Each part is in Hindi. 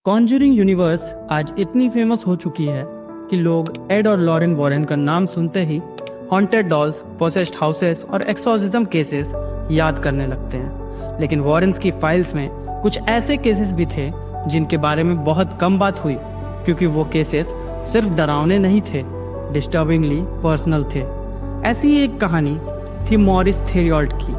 कॉन्जरिंग यूनिवर्स आज इतनी फेमस हो चुकी है कि लोग एड और लॉरेन वॉरेन का नाम सुनते ही हॉन्टेड डॉल्स, पोसेस्ड हाउसेस और एक्सॉर्सिज्म केसेस याद करने लगते हैं। लेकिन वॉरेन्स की फाइल्स में कुछ ऐसे केसेस भी थे जिनके बारे में बहुत कम बात हुई, क्योंकि वो केसेस सिर्फ डरावने नहीं थे, डिस्टर्बिंगली पर्सनल थे। ऐसी ही एक कहानी थी मॉरिस थेरियॉल्ट की,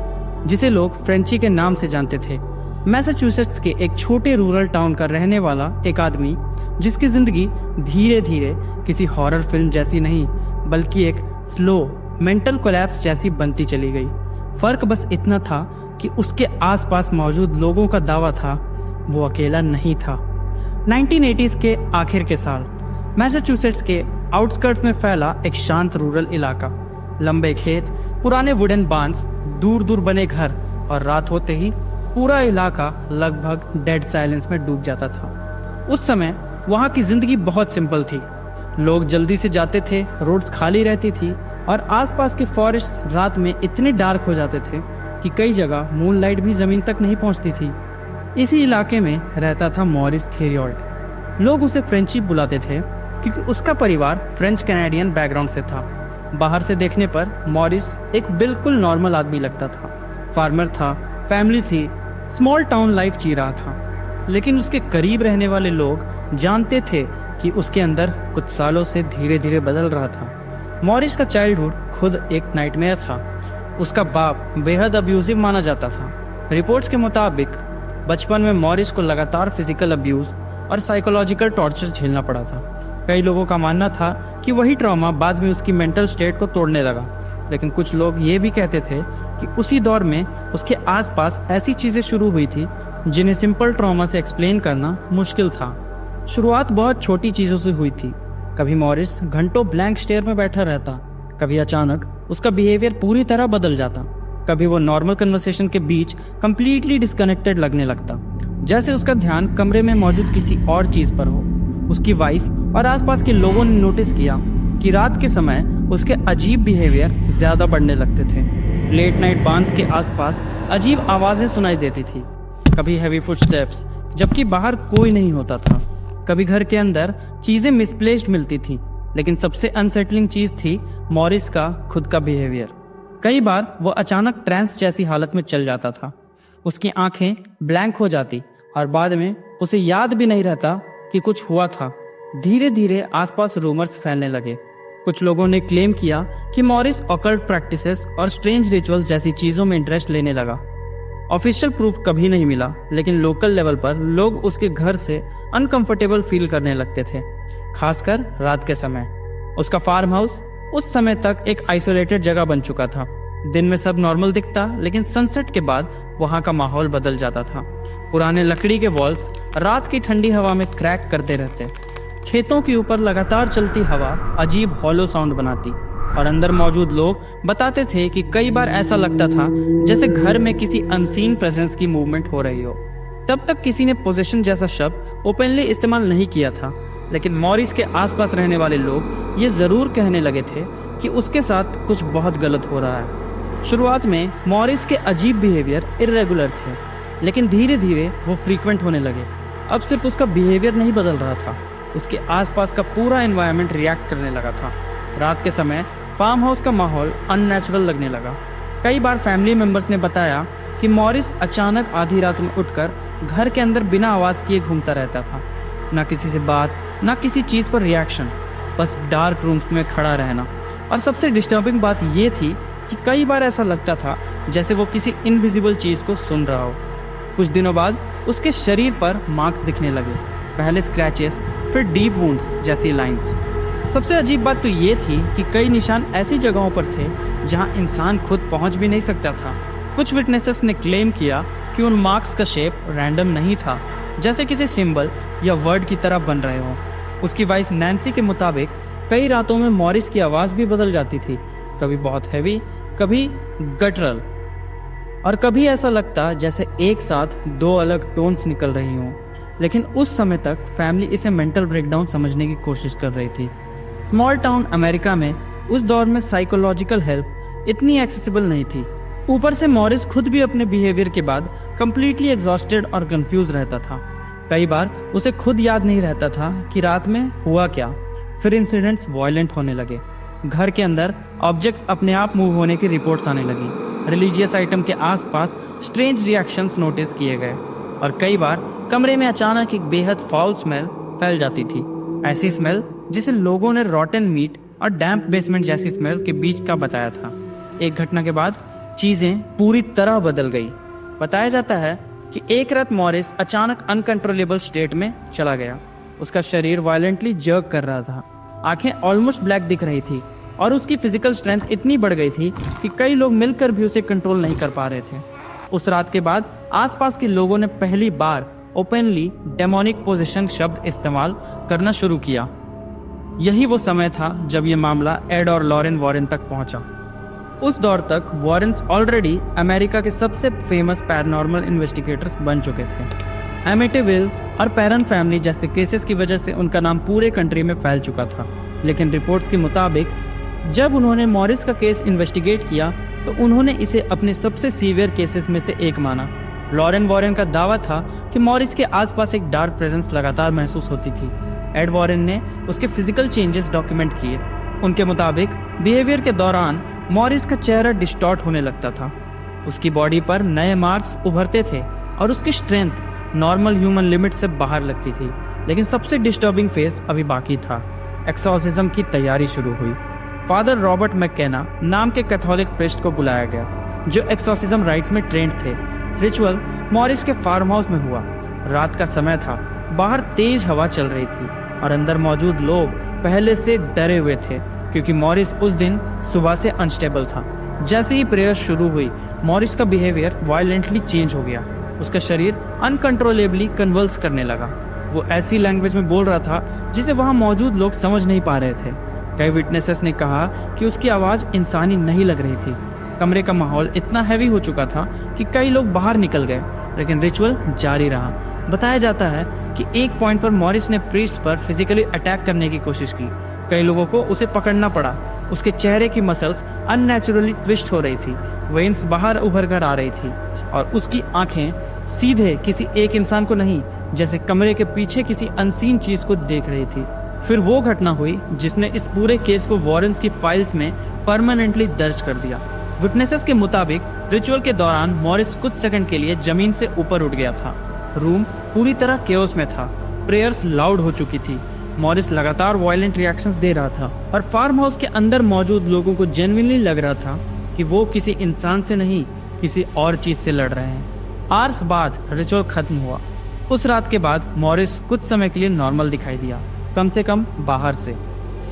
जिसे लोग फ्रेंची के नाम से जानते थे। मैसाचुसेट्स के एक छोटे रूरल टाउन का रहने वाला एक आदमी, जिसकी जिंदगी धीरे धीरे किसी हॉरर फिल्म जैसी नहीं बल्कि एक स्लो मेंटल कोलैप्स जैसी बनती चली गई। फर्क बस इतना था कि उसके आसपास मौजूद लोगों का दावा था वो अकेला नहीं था। 1980s के आखिर के साल मैसाचुसेट्स के आउटस्कर्ट्स में फैला एक शांत रूरल इलाका, लंबे खेत, पुराने वुडन बांस, दूर दूर बने घर, और रात होते ही पूरा इलाका लगभग डेड साइलेंस में डूब जाता था। उस समय वहाँ की जिंदगी बहुत सिंपल थी। लोग जल्दी से जाते थे, रोड्स खाली रहती थी और आसपास के फॉरेस्ट रात में इतने डार्क हो जाते थे कि कई जगह मूनलाइट भी जमीन तक नहीं पहुँचती थी। इसी इलाके में रहता था मॉरिस थेरियॉल्ट। लोग उसे फ्रेंची बुलाते थे क्योंकि उसका परिवार फ्रेंच कैनेडियन बैकग्राउंड से था। बाहर से देखने पर मॉरिस एक बिल्कुल नॉर्मल आदमी लगता था। फार्मर था, फैमिली थी, स्मॉल टाउन लाइफ जी रहा था। लेकिन उसके करीब रहने वाले लोग जानते थे कि उसके अंदर कुछ सालों से धीरे धीरे बदल रहा था। मॉरिस का चाइल्डहुड खुद एक नाइटमेयर था। उसका बाप बेहद अब्यूजिव माना जाता था। रिपोर्ट्स के मुताबिक बचपन में मॉरिस को लगातार फिजिकल अब्यूज और साइकोलॉजिकल टॉर्चर झेलना पड़ा था। कई लोगों का मानना था कि वही ट्रॉमा बाद में उसकी मेंटल स्टेट को तोड़ने लगा। लेकिन कुछ लोग ये भी कहते थे कि उसी दौर में उसके आसपास ऐसी चीजें शुरू हुई थी जिन्हें सिंपल ट्रॉमा से एक्सप्लेन करना मुश्किल था। शुरुआत बहुत छोटी चीजों से हुई थी। कभी मॉरिस घंटों ब्लैंक स्टेयर में बैठा रहता, कभी अचानक उसका बिहेवियर पूरी तरह बदल जाता, कभी वो नॉर्मल कन्वर्सेशन के बीच कंप्लीटली डिस्कनेक्टेड लगने लगता, जैसे उसका ध्यान कमरे में मौजूद किसी और चीज पर हो। उसकी वाइफ और आसपास के लोगों ने नोटिस किया कि रात के समय उसके अजीब बिहेवियर ज्यादा बढ़ने लगते थे। लेट नाइट बांस के आसपास अजीब आवाजें सुनाई देती थी, कभी हैवी फुटस्टेप्स जबकि बाहर कोई नहीं होता था, कभी घर के अंदर चीजें मिसप्लेस्ड मिलती थी। लेकिन सबसे अनसेटलिंग चीज थी मॉरिस का खुद का बिहेवियर। कई बार वो अचानक ट्रांस जैसी हालत में चल जाता था। उसकी आंखें ब्लैंक हो जाती और बाद में उसे याद भी नहीं रहता कि कुछ हुआ था। धीरे धीरे आसपास रूमर्स फैलने लगे। कुछ लोगों ने क्लेम किया कि मॉरिस ऑकल्ट प्रैक्टिसेस और स्ट्रेंज रिचुअल्स जैसी चीजों में इंटरेस्ट लेने लगा। ऑफिशियल प्रूफ कभी नहीं मिला, लेकिन लोकल लेवल पर लोग उसके घर से अनकंफर्टेबल फील करने लगते थे, खासकर रात के समय। उसका फार्म हाउस उस समय तक एक आइसोलेटेड जगह बन चुका था। दिन में सब नॉर्मल दिखता, लेकिन सनसेट के बाद वहां का माहौल बदल जाता था। पुराने लकड़ी के वॉल्स रात की ठंडी हवा में क्रैक करते रहते, खेतों के ऊपर लगातार चलती हवा अजीब हॉलो साउंड बनाती, और अंदर मौजूद लोग बताते थे कि कई बार ऐसा लगता था जैसे घर में किसी अनसीन प्रेजेंस की मूवमेंट हो रही हो। तब तक किसी ने पोजेशन जैसा शब्द ओपनली इस्तेमाल नहीं किया था, लेकिन मॉरिस के आसपास रहने वाले लोग ये जरूर कहने लगे थे कि उसके साथ कुछ बहुत गलत हो रहा है। शुरुआत में मॉरिस के अजीब बिहेवियर इर्रेगुलर थे, लेकिन धीरे धीरे वो फ्रीक्वेंट होने लगे। अब सिर्फ उसका बिहेवियर नहीं बदल रहा था, उसके आसपास का पूरा एनवायरनमेंट रिएक्ट करने लगा था। रात के समय फार्म हाउस का माहौल अननेचुरल लगने लगा। कई बार फैमिली मेंबर्स ने बताया कि मॉरिस अचानक आधी रात में उठकर घर के अंदर बिना आवाज किए घूमता रहता था। ना किसी से बात, ना किसी चीज पर रिएक्शन, बस डार्क रूम्स में खड़ा रहना। और सबसे डिस्टर्बिंग बात ये थी कि कई बार ऐसा लगता था जैसे वो किसी इनविजिबल चीज को सुन रहा हो। कुछ दिनों बाद उसके शरीर पर मार्क्स दिखने लगे, पहले स्क्रैचेस, फिर डीप वुंड्स जैसी लाइंस। सबसे अजीब बात तो ये थी कि कई निशान ऐसी जगहों पर थे जहां इंसान खुद पहुंच भी नहीं सकता था। कुछ विटनेसेस ने क्लेम किया कि उन मार्क्स का शेप रैंडम नहीं था, जैसे किसी सिंबल या वर्ड की तरह बन रहे हो। उसकी वाइफ नैन्सी के मुताबिक कई रातों में मॉरिस की आवाज भी बदल जाती थी, कभी बहुत हैवी, कभी गटरल, और कभी ऐसा लगता जैसे एक साथ दो अलग टोन्स निकल रही हों। लेकिन उस समय तक फैमिली इसे मेंटल ब्रेकडाउन समझने की कोशिश कर रही थी। स्मॉल टाउन अमेरिका में उस दौर में साइकोलॉजिकल हेल्प इतनी एक्सेसिबल नहीं थी। ऊपर से मॉरिस खुद भी अपने बिहेवियर के बाद कंप्लीटली एग्जॉस्टेड और कंफ्यूज रहता था। कई बार उसे खुद याद नहीं रहता था कि रात में हुआ क्या। फिर इंसिडेंट्स वायलेंट होने लगे। घर के अंदर ऑब्जेक्ट्स अपने आप मूव होने की रिपोर्ट्स आने लगी। रिलीजियस आइटम के आसपास स्ट्रेंज रिएक्शंस नोटिस किए गए और कई बार कमरे में अचानक एक बेहद फाउल स्मेल फैल जाती थी। ऐसी स्मेल जिसे लोगों ने रॉटन मीट और डैम्प बेसमेंट जैसी स्मेल के बीच का बताया था। एक घटना के बाद चीजें पूरी तरह बदल गई। बताया जाता है कि एक रात मॉरिस अचानक अनकंट्रोलेबल स्टेट में चला गया। उसका शरीर वायलेंटली जर्क कर रहा था, आंखें ऑलमोस्ट ब्लैक दिख रही थी और उसकी फिजिकल स्ट्रेंथ इतनी बढ़ गई थी कि कई लोग मिलकर भी उसे कंट्रोल नहीं कर पा रहे थे। उस रात के बाद आसपास के लोगों ने पहली बार ओपनली डेमोनिक पोजीशन शब्द इस्तेमाल करना शुरू किया। यही वो समय था जब ये मामला एड और लॉरेन वॉरेन तक पहुंचा। उस दौर तक वॉरेन्स ऑलरेडी अमेरिका के सबसे फेमस पैरानॉर्मल इन्वेस्टिगेटर्स बन चुके थे। एमिटिविल और पैरन फैमिली जैसे केसेस की वजह से उनका नाम पूरे कंट्री में फैल चुका था। लेकिन रिपोर्ट्स के मुताबिक जब उन्होंने मॉरिस का केस इन्वेस्टिगेट किया तो उन्होंने इसे अपने सबसे सीवियर केसेस में से एक माना। लॉरेन वॉरेन का दावा था कि मॉरिस के आसपास एक डार्क प्रेजेंस लगातार महसूस होती थी। एड वॉरेन ने उसके फिजिकल चेंजेस डॉक्यूमेंट किए। उनके मुताबिक बिहेवियर के दौरान मॉरिस का चेहरा डिस्टॉर्ट होने लगता था, उसकी बॉडी पर नए मार्क्स उभरते थे और उसकी स्ट्रेंथ नॉर्मल ह्यूमन लिमिट से बाहर लगती थी। लेकिन सबसे डिस्टर्बिंग फेज अभी बाकी था। एक्सॉर्सिज्म की तैयारी शुरू हुई। फादर रॉबर्ट मैकेना नाम के कैथोलिक प्रीस्ट को बुलाया गया जो एक्सॉर्सिज्म राइट्स में ट्रेंड थे। रिचुअल मॉरिस के फार्म हाउस में हुआ। रात का समय था, बाहर तेज हवा चल रही थी और अंदर मौजूद लोग पहले से डरे हुए थे क्योंकि मॉरिस उस दिन सुबह से अनस्टेबल था। जैसे ही प्रेयर शुरू हुई मॉरिस का बिहेवियर वायलेंटली चेंज हो गया। उसका शरीर अनकंट्रोलेबली कन्वल्स करने लगा। वो ऐसी लैंग्वेज में बोल रहा था जिसे वहां मौजूद लोग समझ नहीं पा रहे थे। कई विटनेसेस ने कहा कि उसकी आवाज़ इंसानी नहीं लग रही थी। कमरे का माहौल इतना हैवी हो चुका था कि कई लोग बाहर निकल गए, लेकिन रिचुअल जारी रहा। बताया जाता है कि एक पॉइंट पर मॉरिस ने प्रीस्ट पर फिजिकली अटैक करने की कोशिश की। कई लोगों को उसे पकड़ना पड़ा। उसके चेहरे की मसल्स अननेचुरली ट्विस्ट हो रही थी, वेन्स बाहर उभर कर आ रही थी और उसकी आंखें सीधे किसी एक इंसान को नहीं, जैसे कमरे के पीछे किसी अनसीन चीज को देख रही थी। फिर वो घटना हुई जिसने इस पूरे केस को वॉरेन्स की फाइल्स में परमानेंटली दर्ज कर दिया। विटनेसेस के मुताबिक रिचुअल के दौरान मॉरिस कुछ सेकंड के लिए जमीन से ऊपर उठ गया था। रूम पूरी तरह केओस में था। प्रेयर्स लाउड हो चुकी थी। मॉरिस लगातार वायलेंट रिएक्शंस दे रहा था और फार्म हाउस के अंदर मौजूद लोगों को जेन्युइनली लग रहा था कि वो किसी इंसान से नहीं किसी और चीज से लड़ रहे हैं। आवर्स बाद रिचुअल खत्म हुआ। उस रात के बाद मॉरिस कुछ समय के लिए नॉर्मल दिखाई दिया, कम से कम बाहर से।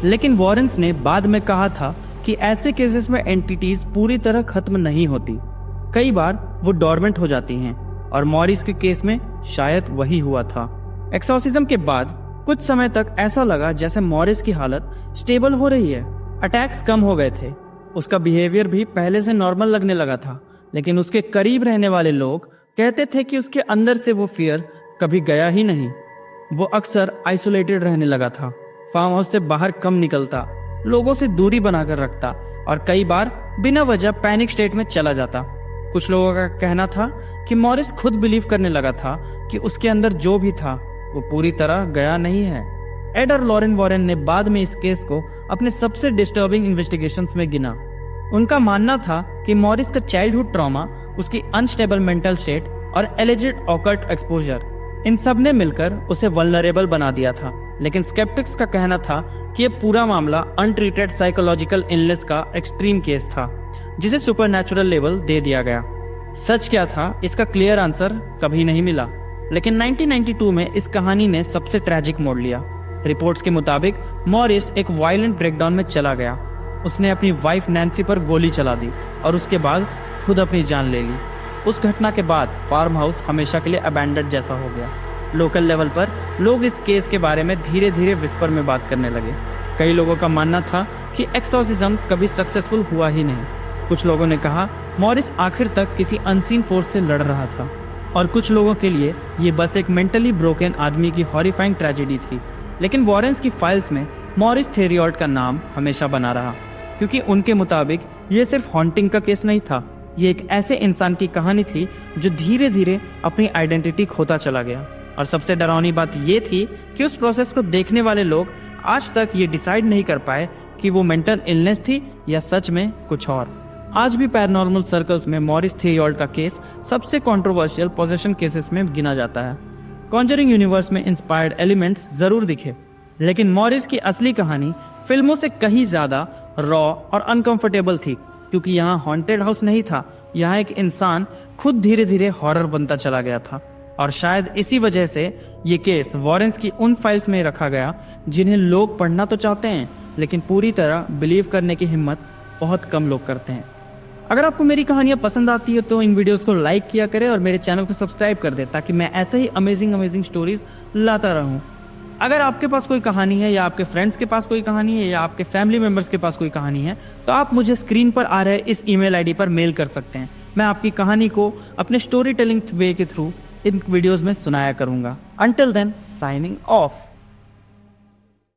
लेकिन वॉरेन्स ने बाद में कहा था कि ऐसे केसेस में एंटिटीज पूरी तरह खत्म नहीं होती। कई बार वो डॉर्मेंट हो जाती हैं और मॉरिस के केस में शायद वही हुआ था। एक्सॉर्सिज्म के बाद कुछ समय तक ऐसा लगा जैसे मॉरिस की हालत स्टेबल हो रही है। अटैक्स कम हो गए थे, उसका बिहेवियर भी पहले से नॉर्मल लगने लगा था। लेकिन उसके करीब रहने वाले लोग कहते थे कि उसके अंदर से वो फियर कभी गया ही नहीं। वो अक्सर आइसोलेटेड रहने लगा था, फार्म हाउस से बाहर कम निकलता, लोगों से दूरी बनाकर रखता और कई बार बिना वजह पैनिक स्टेट में चला जाता। कुछ लोगों का कहना था कि मॉरिस खुद बिलीव करने लगा था कि उसके अंदर जो भी था वो पूरी तरह गया नहीं है। एड और लॉरेन वॉरेन ने बाद में इस केस को अपने सबसे डिस्टर्बिंग इन्वेस्टिगेशंस में गिना। उनका मानना था कि मॉरिस का चाइल्डहुड ट्रॉमा, उसकी अनस्टेबल मेंटल स्टेट और एलिजेड ऑकल्ट एक्सपोजर, इन सब ने मिलकर उसे वल्नरेबल बना दिया था। लेकिन स्केप्टिक्स का कहना था कि यह पूरा मामला अनट्रीटेड साइकोलॉजिकल इलनेस का एक्सट्रीम केस था जिसे सुपरनैचुरल लेवल दे दिया गया। सच क्या था इसका क्लियर आंसर कभी नहीं मिला। लेकिन 1992 में इस कहानी ने सबसे ट्रैजिक मोड़ लिया। रिपोर्ट्स के मुताबिक मॉरिस एक वायलेंट ब्रेकडाउन में चला गया। उसने अपनी वाइफ नैन्सी पर गोली चला दी और उसके बाद खुद अपनी जान ले ली। उस घटना के बाद फार्म हाउस हमेशा के लिए अबैंडन्ड जैसा हो गया। लोकल लेवल पर लोग इस केस के बारे में धीरे धीरे विस्पर में बात करने लगे। कई लोगों का मानना था कि एक्सॉर्सिज्म कभी सक्सेसफुल हुआ ही नहीं। कुछ लोगों ने कहा मॉरिस आखिर तक किसी अनसीन फोर्स से लड़ रहा था और कुछ लोगों के लिए ये बस एक मेंटली ब्रोकन आदमी की हॉरिफाइंग ट्रेजेडी थी। लेकिन वॉरेन्स की फाइल्स में मॉरिस थेरियॉट का नाम हमेशा बना रहा क्योंकि उनके मुताबिक ये सिर्फ हॉन्टिंग का केस नहीं था, ये एक ऐसे इंसान की कहानी थी जो धीरे धीरे अपनी आइडेंटिटी खोता चला गया। और सबसे डरावनी बात ये थी कि उस प्रोसेस को देखने वाले लोग आज तक ये डिसाइड नहीं कर पाए कि वो मेंटल इलनेस थी या सच में कुछ और। आज भी पैरानॉर्मल सर्कल्स में मॉरिस थियोल्ड का केस सबसे कंट्रोवर्शियल पोजेशन केसेस में गिना जाता है। कॉन्जरिंग यूनिवर्स में इंस्पायर्ड एलिमेंट्स जरूर दिखे, लेकिन मॉरिस की असली कहानी फिल्मों से कहीं ज्यादा रॉ और अनकंफर्टेबल थी, क्योंकि यहाँ हॉन्टेड हाउस नहीं था, यहाँ एक इंसान खुद धीरे धीरे हॉरर बनता चला गया था। और शायद इसी वजह से ये केस वॉरेंस की उन फाइल्स में रखा गया जिन्हें लोग पढ़ना तो चाहते हैं, लेकिन पूरी तरह बिलीव करने की हिम्मत बहुत कम लोग करते हैं। अगर आपको मेरी कहानियां पसंद आती है तो इन वीडियोस को लाइक किया करें और मेरे चैनल को सब्सक्राइब कर दे, ताकि मैं ऐसे ही अमेजिंग स्टोरीज लाता रहूं। अगर आपके पास कोई कहानी है या आपके फ्रेंड्स के पास कोई कहानी है या आपके फैमिली मेंबर्स के पास कोई कहानी है, तो आप मुझे स्क्रीन पर आ रहे इस ईमेल आईडी पर मेल कर सकते हैं। मैं आपकी कहानी को अपने स्टोरी टेलिंग वे के थ्रू इन वीडियोस में सुनाया करूंगा। Until then, signing of.